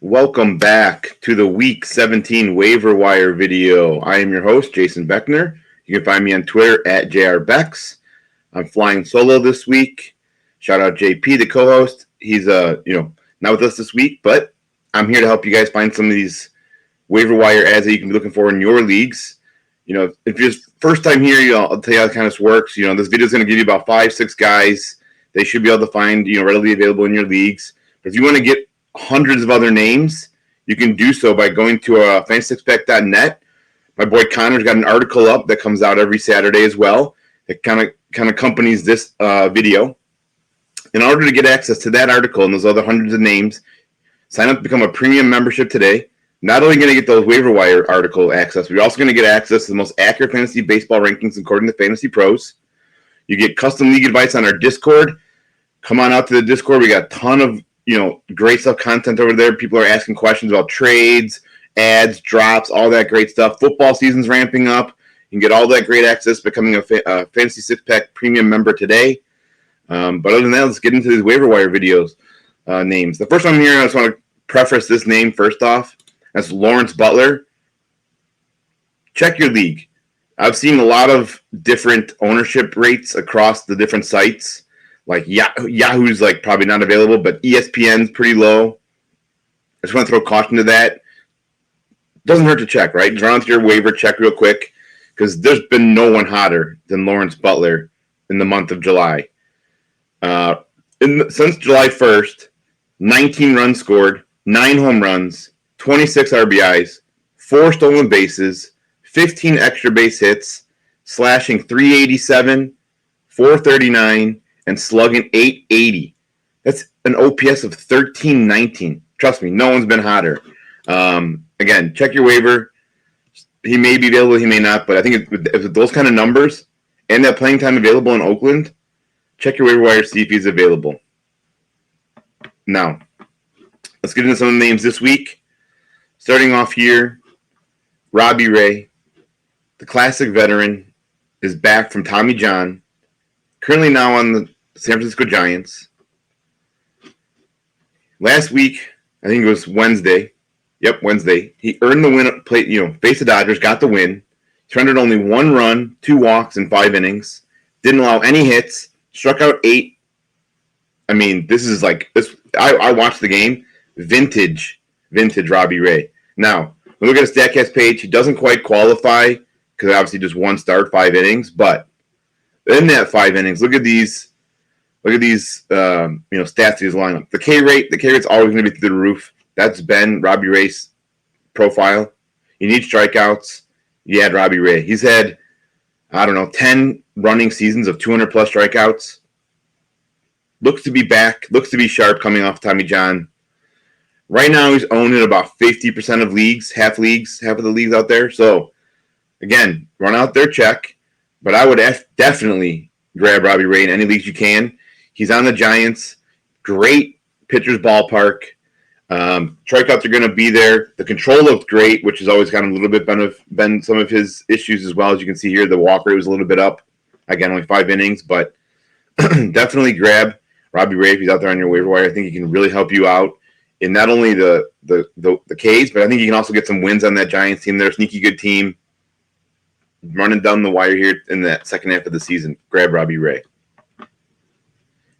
Welcome back to the Week 17 Waiver Wire video. I am your host, Jason Beckner. You can find me on Twitter at JRBecks. I'm flying solo this week. Shout out JP, the co-host. He's not with us this week, but I'm here to help you guys find some of these waiver wire ads that you can be looking for in your leagues. If you're first time here, I'll tell you how it kind of works. This video is going to give you about 5-6 guys they should be able to find, readily available in your leagues. But if you want to get hundreds of other names, you can do so by going to fansixpack.net. My boy Connor's got an article up that comes out every Saturday as well. It kind of accompanies this video. In order to get access to that article and those other hundreds of names, sign up to become a premium membership today. Not only going to get those waiver wire article access, but you're also going to get access to the most accurate fantasy baseball rankings according to Fantasy Pros. You get custom league advice on our Discord. Come on out to the Discord. We got a ton of great stuff, content over there. People are asking questions about trades, ads, drops, all that great stuff. Football season's ramping up. You can get all that great access becoming a Fantasy Six Pack premium member today. But other than that, let's get into these waiver wire videos names. The first one here, I just want to preface this name first off. That's Lawrence Butler. Check your league. I've seen a lot of different ownership rates across the different sites. Like Yahoo's like probably not available, but ESPN's pretty low. I just want to throw caution to that. Doesn't hurt to check, right? Just run onto your waiver, check real quick, because there's been no one hotter than Lawrence Butler in the month of July. Since July 1st, 19 runs scored, 9 home runs, 26 RBIs, 4 stolen bases, 15 extra base hits, slashing 387, 439, and slugging 880. That's an OPS of 1319. Trust me, no one's been hotter. Again, check your waiver. He may be available, he may not, but I think if those kind of numbers and that playing time available in Oakland, check your waiver wire, see if he's available. Now, let's get into some of the names this week. Starting off here, Robbie Ray, the classic veteran, is back from Tommy John, currently now on the San Francisco Giants. Last week, I think it was Wednesday. Yep, Wednesday. He earned the win, faced the Dodgers, got the win. Surrendered only 1 run, 2 walks in 5 innings. Didn't allow any hits. Struck out 8. I mean, this is like this. I watched the game. Vintage Robbie Ray. Now, when we look at his StatCast page, he doesn't quite qualify because obviously just 1 start, 5 innings. But in that 5 innings, look at these stats he's lining up. The K rate's always going to be through the roof. That's been Robbie Ray's profile. You need strikeouts. You add Robbie Ray. He's had, 10 running seasons of 200 plus strikeouts. Looks to be back. Looks to be sharp coming off Tommy John. Right now, he's owned in about 50% of leagues, half of the leagues out there. So, again, run out there, check. But I would definitely grab Robbie Ray in any leagues you can. He's on the Giants. Great pitcher's ballpark. Strikeouts are going to be there. The control looked great, which has always kind of a little bit been some of his issues as well. As you can see here, the walk rate was a little bit up. Again, only 5 innings, but definitely grab Robbie Ray if he's out there on your waiver wire. I think he can really help you out in not only the Ks, but I think you can also get some wins on that Giants team. They're a sneaky good team. Running down the wire here in that second half of the season. Grab Robbie Ray.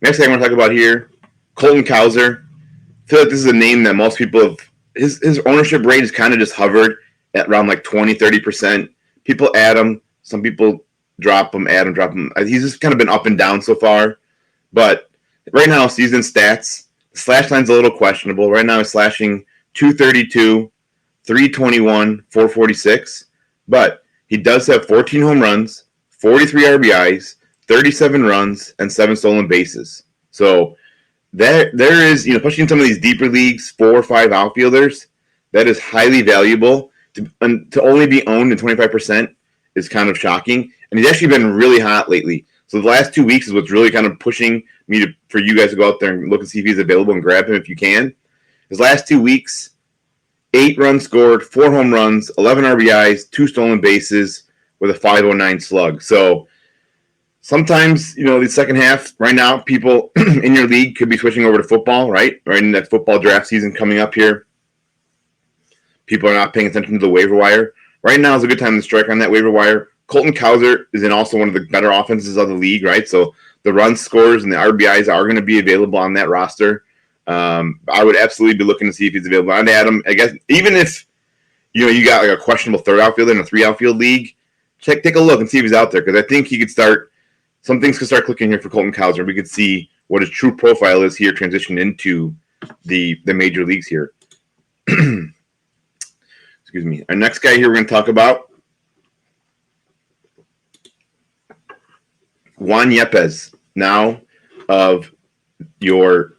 Next thing I want to talk about here, Colton Cowser. I feel like this is a name that most people have. His ownership rate has kind of just hovered at around like 20-30%. People add him. Some people drop him, add him, drop him. He's just kind of been up and down so far. But right now, season stats, the slash line's a little questionable. Right now, he's slashing 232, 321, 446. But he does have 14 home runs, 43 RBIs, 37 runs, and 7 stolen bases. So there is, especially in some of these deeper leagues, 4 or 5 outfielders, that is highly valuable. To only be owned in 25% is kind of shocking. And he's actually been really hot lately. So the last 2 weeks is what's really kind of pushing me for you guys to go out there and look and see if he's available and grab him if you can. His last 2 weeks, 8 runs scored, 4 home runs, 11 RBIs, 2 stolen bases with a 509 slug. So sometimes, the second half, right now, people in your league could be switching over to football, right? Right in that football draft season coming up here. people are not paying attention to the waiver wire. Right now is a good time to strike on that waiver wire. Colton Cowser is in also one of the better offenses of the league, right? So the run scores and the RBIs are going to be available on that roster. I would absolutely be looking to see if he's available. I'd add him, I guess, even if you got like a questionable third outfielder in a 3 outfield league, take a look and see if he's out there, because I think he could start. Some things could start clicking here for Colton Cowser. We could see what his true profile is here, transition into the major leagues here. Excuse me. Our next guy here we're going to talk about, Juan Yepez, now of your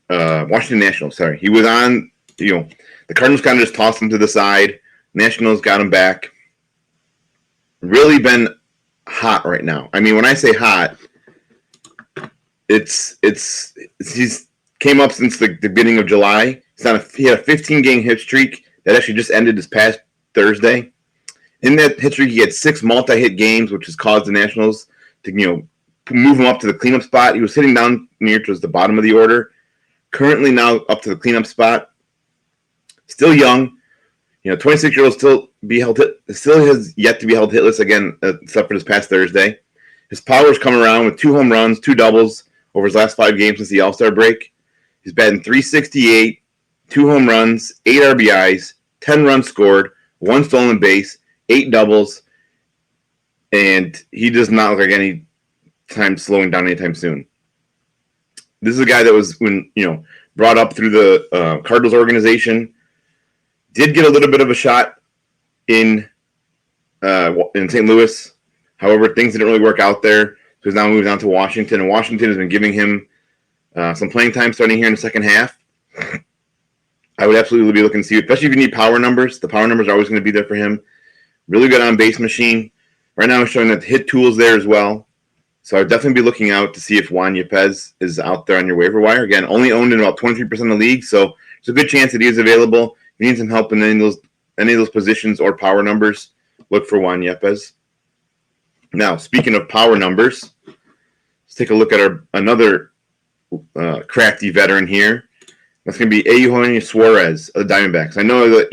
Washington Nationals. Sorry, he was on. The Cardinals kind of just tossed him to the side. Nationals got him back. Really been hot right now. I mean, when I say hot, he's came up since the beginning of July. He had a 15-game hit streak that actually just ended this past Thursday. In that hit streak, he had 6 multi-hit games, which has caused the Nationals to move him up to the cleanup spot. He was sitting down near towards the bottom of the order. Currently now up to the cleanup spot. Still young. 26-year-old still has yet to be held hitless again, except for this past Thursday. His power's come around with 2 home runs, 2 doubles over his last 5 games since the All-Star break. He's batting .368, 2 home runs, 8 RBIs, 10 runs scored, 1 stolen base, 8 doubles, and he does not look like any time slowing down anytime soon. This is a guy that was brought up through the Cardinals organization. Did get a little bit of a shot in St. Louis. However, things didn't really work out there. So he's now moved on to Washington, and Washington has been giving him some playing time starting here in the second half. I would absolutely be looking to see, especially if you need power numbers. The power numbers are always going to be there for him. Really good on-base machine. Right now, it's showing that the hit tool's there as well. So I would definitely be looking out to see if Juan Yepez is out there on your waiver wire. Again, only owned in about 23% of the league, so there's a good chance that he is available. If you need some help in any of those positions or power numbers, look for Juan Yepez. Now, speaking of power numbers, let's take a look at another crafty veteran here. That's going to be Eugenio Suarez of the Diamondbacks. I know that,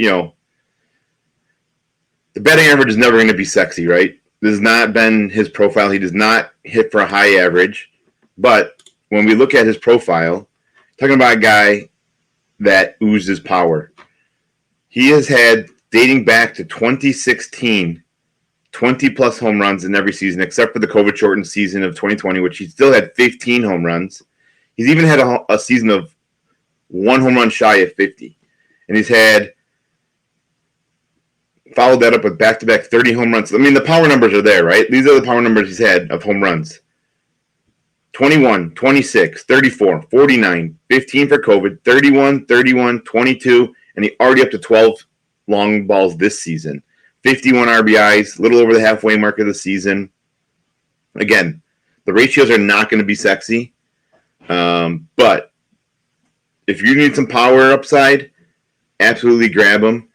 the batting average is never going to be sexy, right? This has not been his profile. He does not hit for a high average. But when we look at his profile, talking about a guy that oozes power. He has had, dating back to 2016, 20-plus home runs in every season, except for the COVID-shortened season of 2020, which he still had 15 home runs. He's even had a season of 1 home run shy of 50. And he's had followed that up with back-to-back 30 home runs. I mean, the power numbers are there, right? These are the power numbers he's had of home runs. 21, 26, 34, 49, 15 for COVID, 31, 31, 22, and he already up to 12 long balls this season. 51 RBIs, a little over the halfway mark of the season. Again, the ratios are not going to be sexy, but if you need some power upside, absolutely grab him.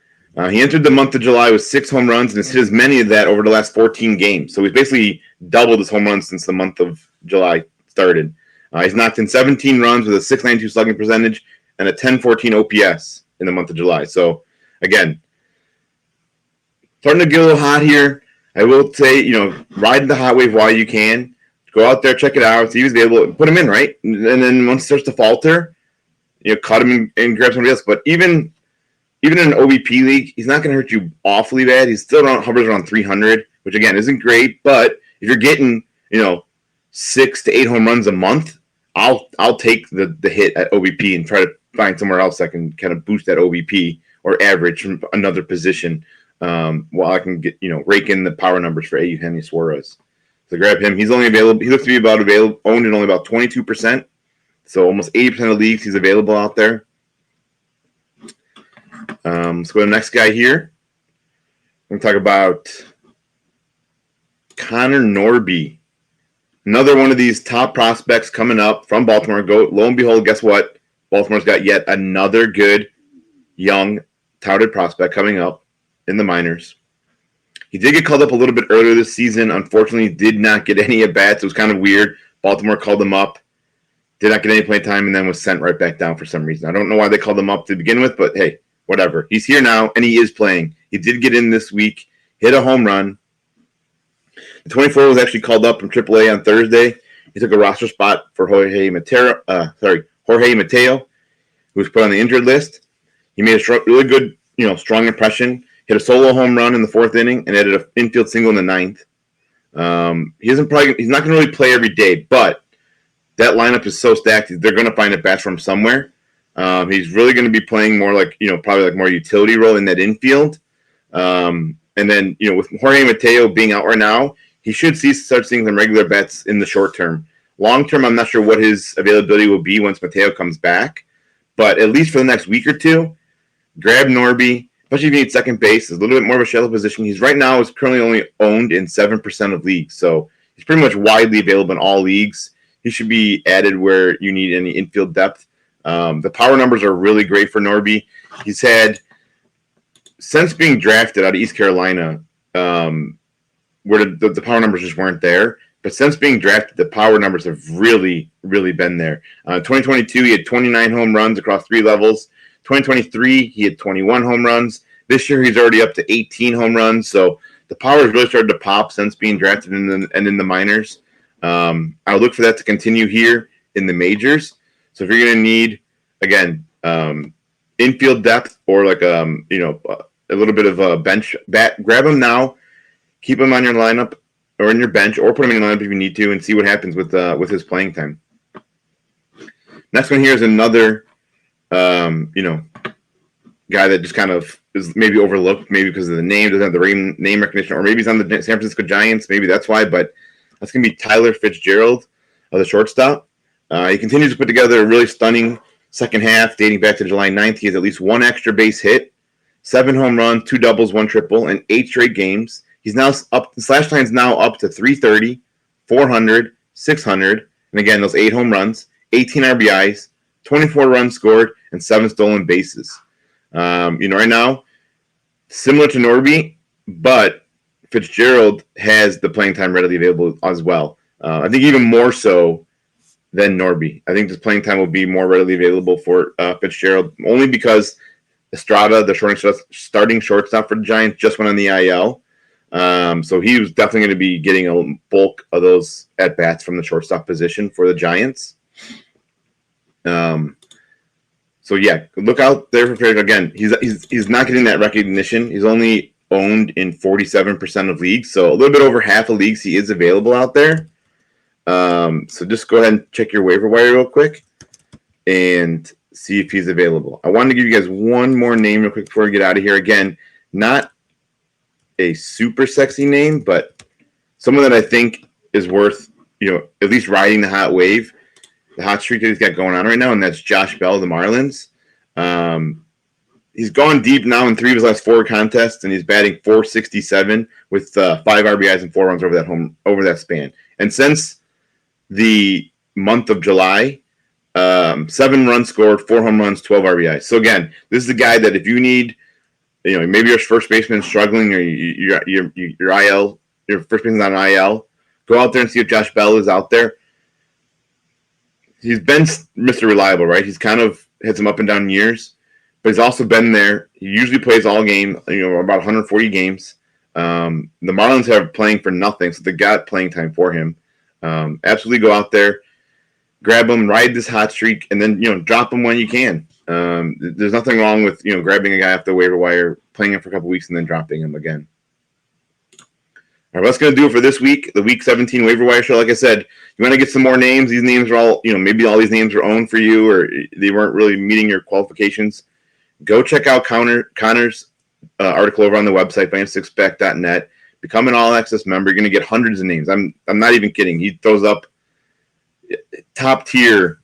He entered the month of July with 6 home runs and has hit as many of that over the last 14 games. So he's basically doubled his home runs since the month of July started. He's knocked in 17 runs with a .692 slugging percentage and a .1014 OPS in the month of July. So, again, starting to get a little hot here. I will say, ride the hot wave while you can. Go out there, check it out, see if he's able to put him in, right? And then once it starts to falter, cut him and grab somebody else. But even in an OBP league, he's not going to hurt you awfully bad. He's still hovers around 300, which, again, isn't great. But if you're getting, 6 to 8 home runs a month, I'll take the hit at OBP and try to find somewhere else that can kind of boost that OBP or average from another position while I can get, rake in the power numbers for Eugenio Suarez. So grab him. He's only available. He looks to be owned in only about 22%. So almost 80% of leagues he's available out there. Let's go to the next guy here. We're going to talk about Connor Norby. Another one of these top prospects coming up from Baltimore. Lo and behold, guess what? Baltimore's got yet another good, young, touted prospect coming up in the minors. He did get called up a little bit earlier this season. Unfortunately, did not get any at-bats. It was kind of weird. Baltimore called him up, did not get any playing time, and then was sent right back down for some reason. I don't know why they called him up to begin with, but hey, whatever. He's here now, and he is playing. He did get in this week, hit a home run. The 24 was actually called up from AAA on Thursday. He took a roster spot for Jorge Mateo, who was put on the injured list. He made a really good, strong impression. Hit a solo home run in the 4th inning and added an infield single in the 9th. He's not going to really play every day, but that lineup is so stacked. They're going to find a bat for him somewhere. He's really going to be playing more like, probably like more utility role in that infield. And then, with Jorge Mateo being out right now, he should start seeing some regular bats in the short term. Long term, I'm not sure what his availability will be once Mateo comes back. But at least for the next week or two, grab Norby, especially if you need second base. It's a little bit more of a shallow position. He's right now is currently only owned in 7% of leagues. So he's pretty much widely available in all leagues. He should be added where you need any infield depth. The power numbers are really great for Norby. He's had, since being drafted out of East Carolina, where the power numbers just weren't there. But since being drafted, the power numbers have really, really been there. 2022, he had 29 home runs across 3 levels. 2023, he had 21 home runs. This year, he's already up to 18 home runs. So the power has really started to pop since being drafted in the minors. I would look for that to continue here in the majors. So if you're going to need, again, infield depth or like a little bit of a bench bat, grab him now. Keep him on your lineup or in your bench, or put him in your lineup if you need to, and see what happens with his playing time. Next one here is another, guy that just kind of is maybe overlooked, maybe because of the name, doesn't have the name recognition, or maybe he's on the San Francisco Giants. Maybe that's why, but that's going to be Tyler Fitzgerald of the shortstop. He continues to put together a really stunning second half, dating back to July 9th. He has at least 1 extra base hit, 7 home runs, 2 doubles, 1 triple, in 8 straight games. He's now up. The slash line's now up to 330, 400, 600, and again those 8 home runs, 18 RBIs, 24 runs scored, and 7 stolen bases. Right now, similar to Norby, but Fitzgerald has the playing time readily available as well. I think even more so than Norby. I think this playing time will be more readily available for Fitzgerald, only because Estrada, the starting shortstop for the Giants, just went on the IL. So he was definitely going to be getting a bulk of those at-bats from the shortstop position for the Giants. So yeah, look out there for Fitzgerald. Again, he's not getting that recognition. He's only owned in 47% of leagues, so a little bit over half of leagues he is available out there. So just go ahead and check your waiver wire real quick and see if he's available. I wanted to give you guys one more name real quick before we get out of here. Again, not a super sexy name, but someone that I think is worth, at least riding the hot wave, the hot streak that he's got going on right now, and that's Josh Bell of the Marlins. He's gone deep now in 3 of his last 4 contests, and he's batting .467 with 5 RBIs and 4 runs over that span. And since the month of July, 7 runs scored, 4 home runs, 12 RBIs. So again, this is a guy that if you need, maybe your first baseman is struggling, or your IL, your first baseman's on IL, go out there and see if Josh Bell is out there. He's been Mr. Reliable, right? He's kind of had some up and down years, but he's also been there. He usually plays all game, about 140 games. The Marlins have playing for nothing, so they got playing time for him. Absolutely go out there, grab him, ride this hot streak, and then, drop him when you can. There's nothing wrong with, grabbing a guy off the waiver wire, playing him for a couple weeks, and then dropping him again. All right, that's going to do it for this week, the Week 17 waiver wire show. Like I said, you want to get some more names. These names are all, maybe all these names are owned for you, or they weren't really meeting your qualifications. Go check out Connor's article over on the website, fantasy6back.net. Become an all-access member. You're going to get hundreds of names. I'm not even kidding. He throws up top-tier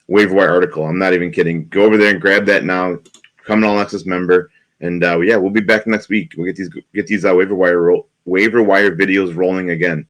waiver wire article. I'm not even kidding. Go over there and grab that now. Become an all-access member. And, we'll be back next week. We'll get these waiver wire videos rolling again.